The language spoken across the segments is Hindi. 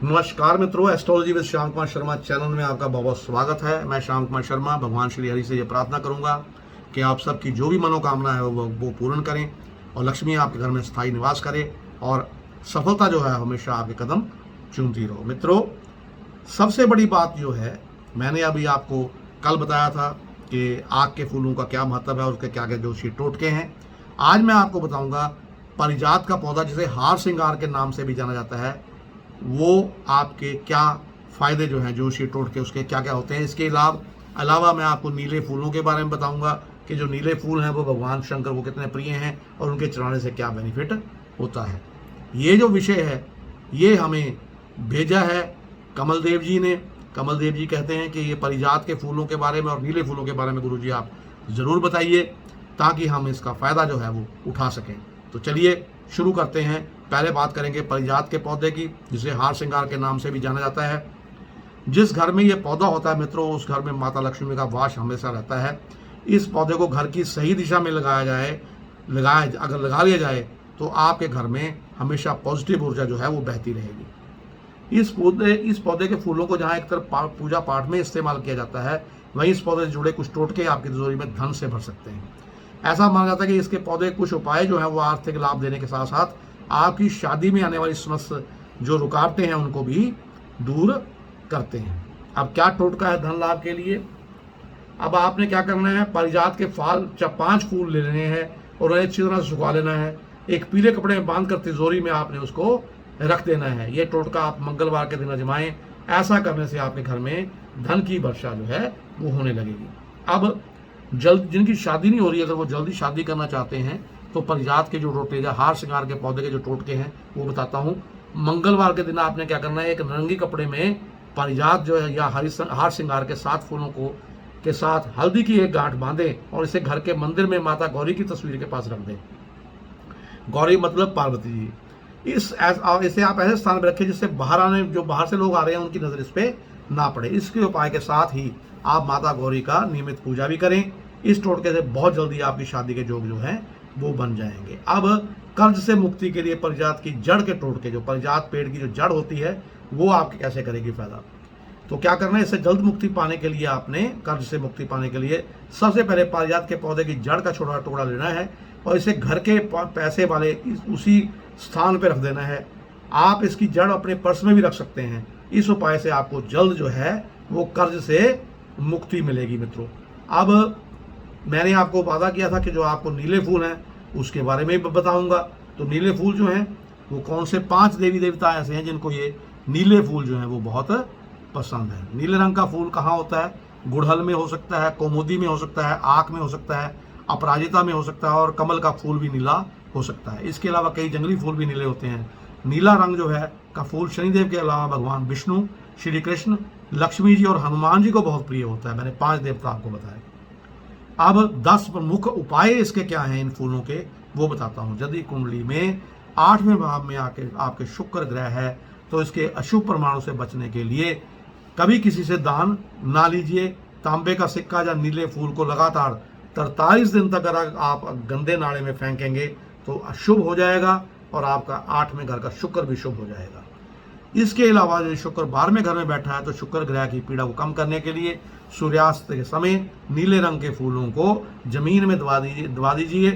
नमस्कार मित्रों, astrology with Shyam Kumar Sharma channel में आपका बहुत बहुत स्वागत है। मैं श्याम कुमार शर्मा भगवान श्री हरि से ये प्रार्थना करूंगा कि आप सबकी जो भी मनोकामना है वो पूर्ण करें और लक्ष्मी आपके घर में स्थायी निवास करे और सफलता जो है हमेशा आपके कदम चूमती रहो। मित्रों, सबसे बड़ी बात जो है, मैंने अभी आपको कल बताया था कि आग के फूलों का क्या महत्व है और उसके क्या क्या जोशी टोटके हैं। आज मैं आपको बताऊंगा पारिजात का पौधा, जिसे हार श्रृंगार के नाम से भी जाना जाता है, वो आपके क्या फ़ायदे जो हैं जोशी टोटके उसके क्या क्या होते हैं। इसके अलावा मैं आपको नीले फूलों के बारे में बताऊंगा कि जो नीले फूल हैं वो भगवान शंकर को कितने प्रिय हैं और उनके चढ़ाने से क्या बेनिफिट होता है। ये जो विषय है ये हमें भेजा है कमल देव जी ने। कमल देव जी कहते हैं कि ये पारिजात के फूलों के बारे में और नीले फूलों के बारे में गुरुजी आप ज़रूर बताइए ताकि हम इसका फ़ायदा जो है वो उठा सकें। तो चलिए शुरू करते हैं। पहले बात करेंगे पारिजात के पौधे की, जिसे हार श्रृंगार के नाम से भी जाना जाता है। जिस घर में ये पौधा होता है मित्रों, उस घर में माता लक्ष्मी का वास हमेशा रहता है। इस पौधे को घर की सही दिशा में अगर लगा लिया जाए तो आपके घर में हमेशा पॉजिटिव ऊर्जा जो है वो बहती रहेगी। इस पौधे के फूलों को जहाँ एक तरफ पूजा पाठ में इस्तेमाल किया जाता है, वहीं इस पौधे से जुड़े कुछ टोटके आपकी तिजोरी में धन से भर सकते हैं। ऐसा माना जाता है कि इसके पौधे कुछ उपाय जो है वो आर्थिक लाभ देने के साथ साथ आपकी शादी में आने वाली समस्त जो रुकावटें हैं उनको भी दूर करते हैं। अब क्या टोटका है धन लाभ के लिए? अब आपने क्या करना है, पारिजात के 5 फूल ले लेने हैं और उन्हें अच्छी तरह सुखा लेना है। एक पीले कपड़े में बांध कर तिजोरी में आपने उसको रख देना है। ये टोटका आप मंगलवार के दिन आजमाएं। ऐसा करने से आपके घर में धन की वर्षा जो है वो होने लगेगी। अब जिनकी शादी नहीं हो रही है, अगर वो जल्दी शादी करना चाहते हैं तो पारिजात के जो रोटेजा हार श्रृंगार के पौधे के जो टोटके हैं वो बताता हूँ। मंगलवार के दिन आपने क्या करना है, एक नारंगी कपड़े में पारिजात जो है या हार श्रृंगार के 7 फूलों को के साथ हल्दी की एक गांठ बांधें और इसे घर के मंदिर में माता गौरी की तस्वीर के पास रख दें। गौरी मतलब पार्वती जी। इसे आप ऐसे स्थान पर रखें जिससे बाहर से लोग आ रहे हैं उनकी नजर इस पे ना पड़े। इसके उपाय के साथ ही आप माता गौरी का नियमित पूजा भी करें। इस टोटके से बहुत जल्दी आपकी शादी के योग जो हैं वो बन जाएंगे। अब कर्ज से मुक्ति के लिए पारिजात की जड़ के टोटके, जो पारिजात पेड़ की जो जड़ होती है वो आपके कैसे करेगी फायदा, तो क्या करना है, इससे जल्द मुक्ति पाने के लिए आपने कर्ज से मुक्ति पाने के लिए सबसे पहले पारिजात के पौधे की जड़ का छोटा टुकड़ा लेना है और इसे घर के पैसे वाले उसी स्थान पर रख देना है। आप इसकी जड़ अपने पर्स में भी रख सकते हैं। इस उपाय से आपको जल्द जो है वो कर्ज से मुक्ति मिलेगी। मित्रों, अब मैंने आपको वादा किया था कि जो आपको नीले फूल हैं उसके बारे में भी बताऊंगा। तो नीले फूल जो हैं वो कौन से 5 देवी देवता ऐसे हैं जिनको ये नीले फूल जो हैं वो बहुत पसंद है। नीले रंग का फूल कहाँ होता है? गुड़हल में हो सकता है, कौमुदी में हो सकता है, आक में हो सकता है, अपराजिता में हो सकता है और कमल का फूल भी नीला हो सकता है। इसके अलावा कई जंगली फूल भी नीले होते हैं। नीला रंग जो है का फूल शनिदेव के अलावा भगवान विष्णु, श्री कृष्ण, लक्ष्मी जी और हनुमान जी को बहुत प्रिय होता है। मैंने 5 देवता आपको बताए। अब 10 प्रमुख उपाय इसके क्या हैं इन फूलों के वो बताता हूँ। यदि कुंडली में 8वें भाव में आके आपके शुक्र ग्रह है तो इसके अशुभ परमाणु से बचने के लिए कभी किसी से दान ना लीजिए। तांबे का सिक्का या नीले फूल को लगातार 43 दिन तक अगर आप गंदे नाले में फेंकेंगे तो अशुभ हो जाएगा और आपका 8वें घर का शुक्र भी शुभ हो जाएगा। इसके अलावा यदि शुक्र 12वें घर में बैठा है तो शुक्र ग्रह की पीड़ा को कम करने के लिए सूर्यास्त के समय नीले रंग के फूलों को जमीन में दबा दीजिए।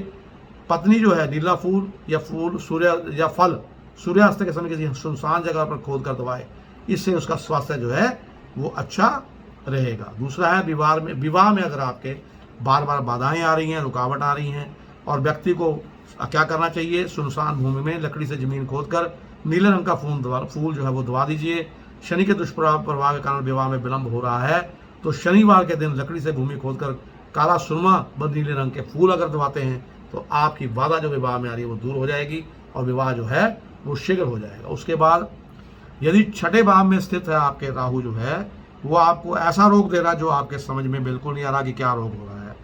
पत्नी जो है नीला फूल या फल सूर्यास्त के समय किसी सुनसान जगह पर खोद कर दबाए। इससे उसका स्वास्थ्य जो है वो अच्छा रहेगा। दूसरा है विवाह में अगर आपके बार बार बाधाएं आ रही हैं, रुकावट आ रही हैं और व्यक्ति को क्या करना चाहिए, सुनसान भूमि में लकड़ी से जमीन खोद कर नीले रंग का फूल जो है वो दबा दीजिए। शनि के दुष्प्रभाव के कारण विवाह में विलंब हो रहा है तो शनिवार के दिन लकड़ी से भूमि खोदकर काला सुरमा व नीले रंग के फूल अगर दबाते हैं तो आपकी बाधा जो विवाह में आ रही है वो दूर हो जाएगी और विवाह जो है वो शीघ्र हो जाएगा। उसके बाद यदि 6ठे भाव में स्थित है आपके राहु जो है वो आपको ऐसा रोग दे रहा है जो आपके समझ में बिल्कुल नहीं आ रहा कि क्या रोग हो रहा है,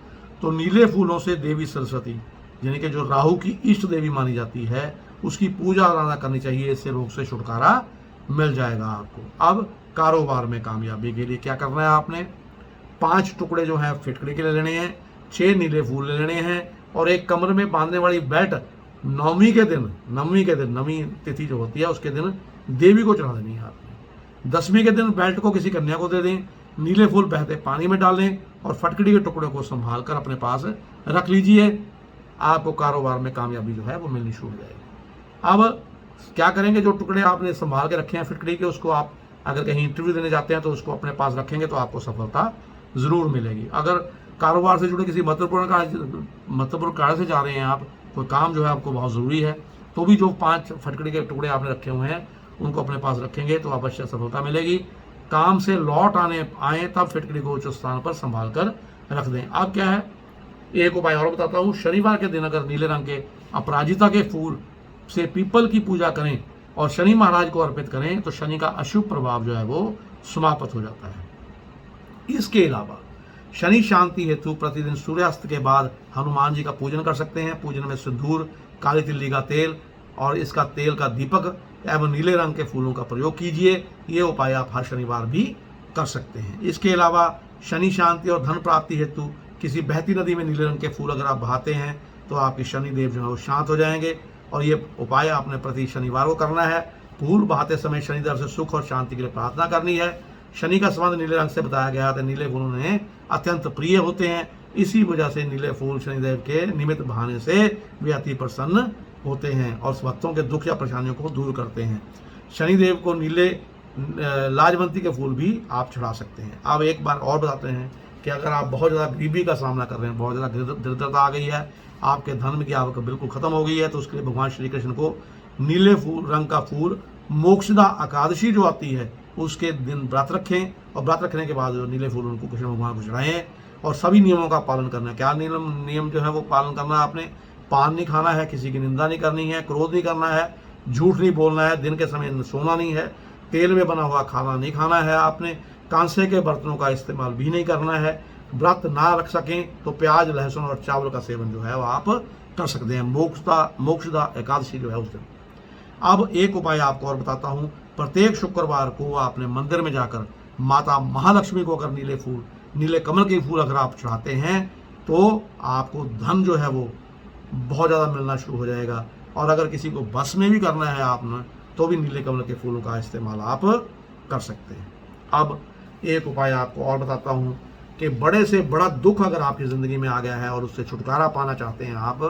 तो नीले फूलों से देवी सरस्वती यानी कि जो राहु की इष्ट देवी मानी जाती है उसकी पूजा आराधना करनी चाहिए। इससे रोग से छुटकारा मिल जाएगा आपको। अब कारोबार में कामयाबी के लिए क्या करना है, आपने 5 टुकड़े जो है फिटकड़ी के ले लेने हैं, 6 नीले फूल ले लेने हैं और एक कमर में बांधने वाली बेल्ट नवमी तिथि जो होती है उसके दिन देवी को चढ़ा देनी है आपने। दसवीं के दिन बेल्ट को किसी कन्या को दे दें, नीले फूल बहते पानी में डालें और फटकड़ी के टुकड़े को संभाल कर अपने पास रख लीजिए। आपको कारोबार में कामयाबी जो है वो मिलनी शुरू हो जाएगी। अब क्या करेंगे, जो टुकड़े आपने संभाल के रखे हैं फटकड़ी के, उसको आप अगर कहीं इंटरव्यू देने जाते हैं तो उसको अपने पास रखेंगे तो आपको सफलता जरूर मिलेगी। अगर कारोबार से जुड़े किसी महत्वपूर्ण कार्य से जा रहे हैं आप, कोई काम जो है आपको बहुत ज़रूरी है, तो भी जो 5 फटकड़ी के टुकड़े आपने रखे हुए हैं उनको अपने पास रखेंगे तो अवश्य सफलता मिलेगी। काम से लौट आए तब फटकड़ी को उच्च स्थान पर संभाल कर रख दें। अब क्या है, एक उपाय और बताता हूँ। शनिवार के दिन अगर नीले रंग के अपराजिता के फूल से पीपल की पूजा करें और शनि महाराज को अर्पित करें तो शनि का अशुभ प्रभाव जो है वो समाप्त हो जाता है। इसके अलावा शनि शांति हेतु प्रतिदिन सूर्यास्त के बाद हनुमान जी का पूजन कर सकते हैं। पूजन में सिंदूर, काली तिल्ली का तेल और इसका तेल का दीपक एवं नीले रंग के फूलों का प्रयोग कीजिए। ये उपाय आप हर शनिवार भी कर सकते हैं। इसके अलावा शनि शांति और धन प्राप्ति हेतु किसी बहती नदी में नीले रंग के फूल अगर आप बहाते हैं तो आपके शनिदेव जो है वो शांत हो जाएंगे। और ये उपाय आपने प्रति शनिवार को करना है। फूल बहाते समय शनिदेव से सुख और शांति के लिए प्रार्थना करनी है। शनि का संबंध नीले रंग से बताया गया था। नीले फूल उन्हें अत्यंत प्रिय होते हैं, इसी वजह से नीले फूल शनिदेव के निमित्त बहाने से वे अति प्रसन्न होते हैं और भक्तों के दुख या परेशानियों को दूर करते हैं। शनिदेव को नीले लाजवंती के फूल भी आप चढ़ा सकते हैं। अब एक बार और बताते हैं कि अगर आप बहुत ज़्यादा गरीबी का सामना कर रहे हैं, बहुत ज़्यादा दरिद्रता आ गई है, आपके धन की आवक बिल्कुल खत्म हो गई है, तो उसके लिए भगवान श्री कृष्ण को नीले रंग का फूल मोक्षदा एकादशी जो आती है उसके दिन व्रत रखें और व्रत रखने के बाद जो नीले फूल उनको कृष्ण भगवान को चढ़ाएं और सभी नियमों का पालन करना है। क्या नियम जो है वो पालन करना है आपने? पान नहीं खाना है, किसी की निंदा नहीं करनी है, क्रोध नहीं करना है, झूठ नहीं बोलना है, दिन के समय सोना नहीं है, तेल में बना हुआ खाना नहीं खाना है आपने, कांसे के बर्तनों का इस्तेमाल भी नहीं करना है। व्रत ना रख सकें तो प्याज, लहसुन और चावल का सेवन जो है वो आप कर सकते हैं मोक्षदा एकादशी जो है उस दिन। अब एक उपाय आपको और बताता हूँ। प्रत्येक शुक्रवार को आपने मंदिर में जाकर माता महालक्ष्मी को अगर नीले कमल के फूल अगर आप चढ़ाते हैं तो आपको धन जो है वो बहुत ज़्यादा मिलना शुरू हो जाएगा। और अगर किसी को बस में भी करना है आपने तो भी नीले कमल के फूलों का इस्तेमाल आप कर सकते हैं। अब एक उपाय आपको और बताता हूँ कि बड़े से बड़ा दुख अगर आपकी ज़िंदगी में आ गया है और उससे छुटकारा पाना चाहते हैं आप,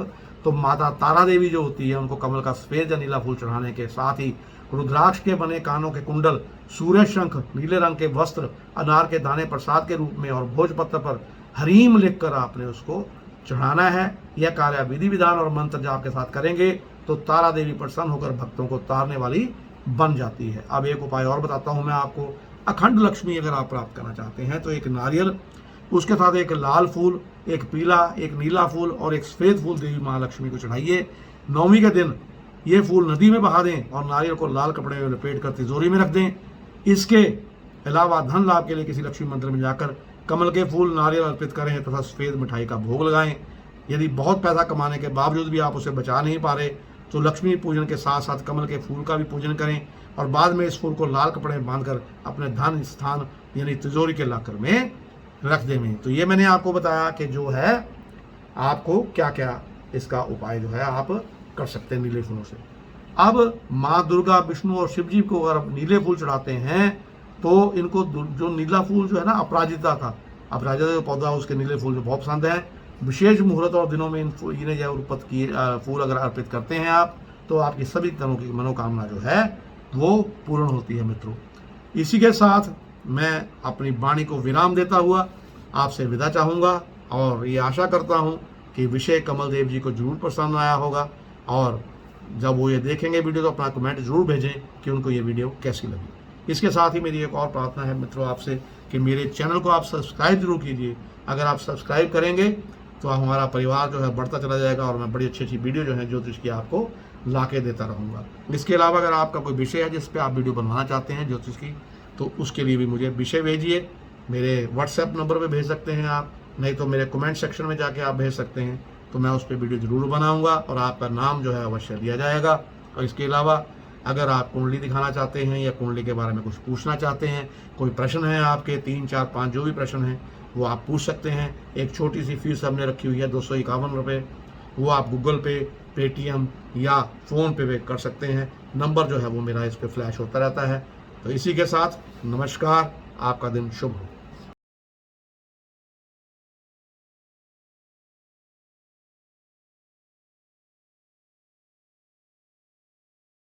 तो माता तारा देवी जो होती है उनको कमल का सफ़ेद या नीला फूल चढ़ाने के साथ ही रुद्राक्ष के बने कानों के कुंडल, सूर्य शंख, नीले रंग के वस्त्र, अनार के दाने प्रसाद के रूप में और भोजपत्र पर हरीम लिखकर आपने उसको चढ़ाना है। यह कार्य विधि विधान और मंत्र जाप के साथ करेंगे तो तारा देवी प्रसन्न होकर भक्तों को तारने वाली बन जाती है। अब एक उपाय और बताता हूँ मैं आपको। अखंड लक्ष्मी अगर आप प्राप्त करना चाहते हैं तो एक नारियल, उसके साथ एक लाल फूल, एक पीला, एक नीला फूल और एक सफ़ेद फूल देवी महालक्ष्मी को चढ़ाइए। नवमी के दिन ये फूल नदी में बहा दें और नारियल को लाल कपड़े में लपेट कर तिजोरी में रख दें। इसके अलावा धन लाभ के लिए किसी लक्ष्मी मंदिर में जाकर कमल के फूल, नारियल अर्पित करें तथा सफ़ेद मिठाई का भोग लगाएं। यदि बहुत पैसा कमाने के बावजूद भी आप उसे बचा नहीं पा रहे तो लक्ष्मी पूजन के साथ साथ कमल के फूल का भी पूजन करें और बाद में इस फूल को लाल कपड़े में बांधकर अपने धन स्थान यानी तिजोरी के लॉकर में रख दें। तो ये मैंने आपको बताया कि जो है आपको क्या क्या इसका उपाय जो है आप कर सकते हैं नीले फूलों से। अब माँ दुर्गा, विष्णु और शिव जी को अगर आप नीले फूल चढ़ाते हैं तो इनको जो नीला फूल जो है ना अपराजिता था, अपराजिता जो पौधा उसके नीले फूल जो बहुत पसंद है। विशेष मुहूर्त और दिनों में इन्हें जो रूपत किए फूल अगर अर्पित करते हैं आप तो आपकी सभी तरह की मनोकामना जो है वो पूर्ण होती है मित्रों। इसी के साथ मैं अपनी वाणी को विराम देता हुआ आपसे विदा चाहूँगा और ये आशा करता हूँ कि विषय कमल देव जी को जरूर पसंद आया होगा और जब वो ये देखेंगे वीडियो तो अपना कमेंट जरूर भेजें कि उनको ये वीडियो कैसी लगी। इसके साथ ही मेरी एक और प्रार्थना है मित्रों आपसे कि मेरे चैनल को आप सब्सक्राइब जरूर कीजिए। अगर आप सब्सक्राइब करेंगे तो हमारा परिवार जो है बढ़ता चला जाएगा और मैं बड़ी अच्छी वीडियो जो है ज्योतिष की आपको ला के देता रहूँगा। इसके अलावा अगर आपका कोई विषय है जिस पर आप वीडियो बनवाना चाहते हैं ज्योतिष की तो उसके लिए भी मुझे विषय भेजिए। मेरे व्हाट्सएप नंबर पर भेज सकते हैं आप, नहीं तो मेरे कमेंट सेक्शन में जाके आप भेज सकते हैं, तो मैं उस पर वीडियो ज़रूर बनाऊंगा और आपका नाम जो है अवश्य लिया जाएगा। और इसके अलावा अगर आप कुंडली दिखाना चाहते हैं या कुंडली के बारे में कुछ पूछना चाहते हैं, कोई प्रश्न है आपके 3, 4, 5 जो भी प्रश्न हैं वो आप पूछ सकते हैं। एक छोटी सी फीस हमने रखी हुई है 251 रुपये, वो आप गूगल पे, पेटीएम या फ़ोन पे कर सकते हैं। नंबर जो है वो मेरा इस पर फ्लैश होता रहता है। तो इसी के साथ नमस्कार, आपका दिन शुभ हो।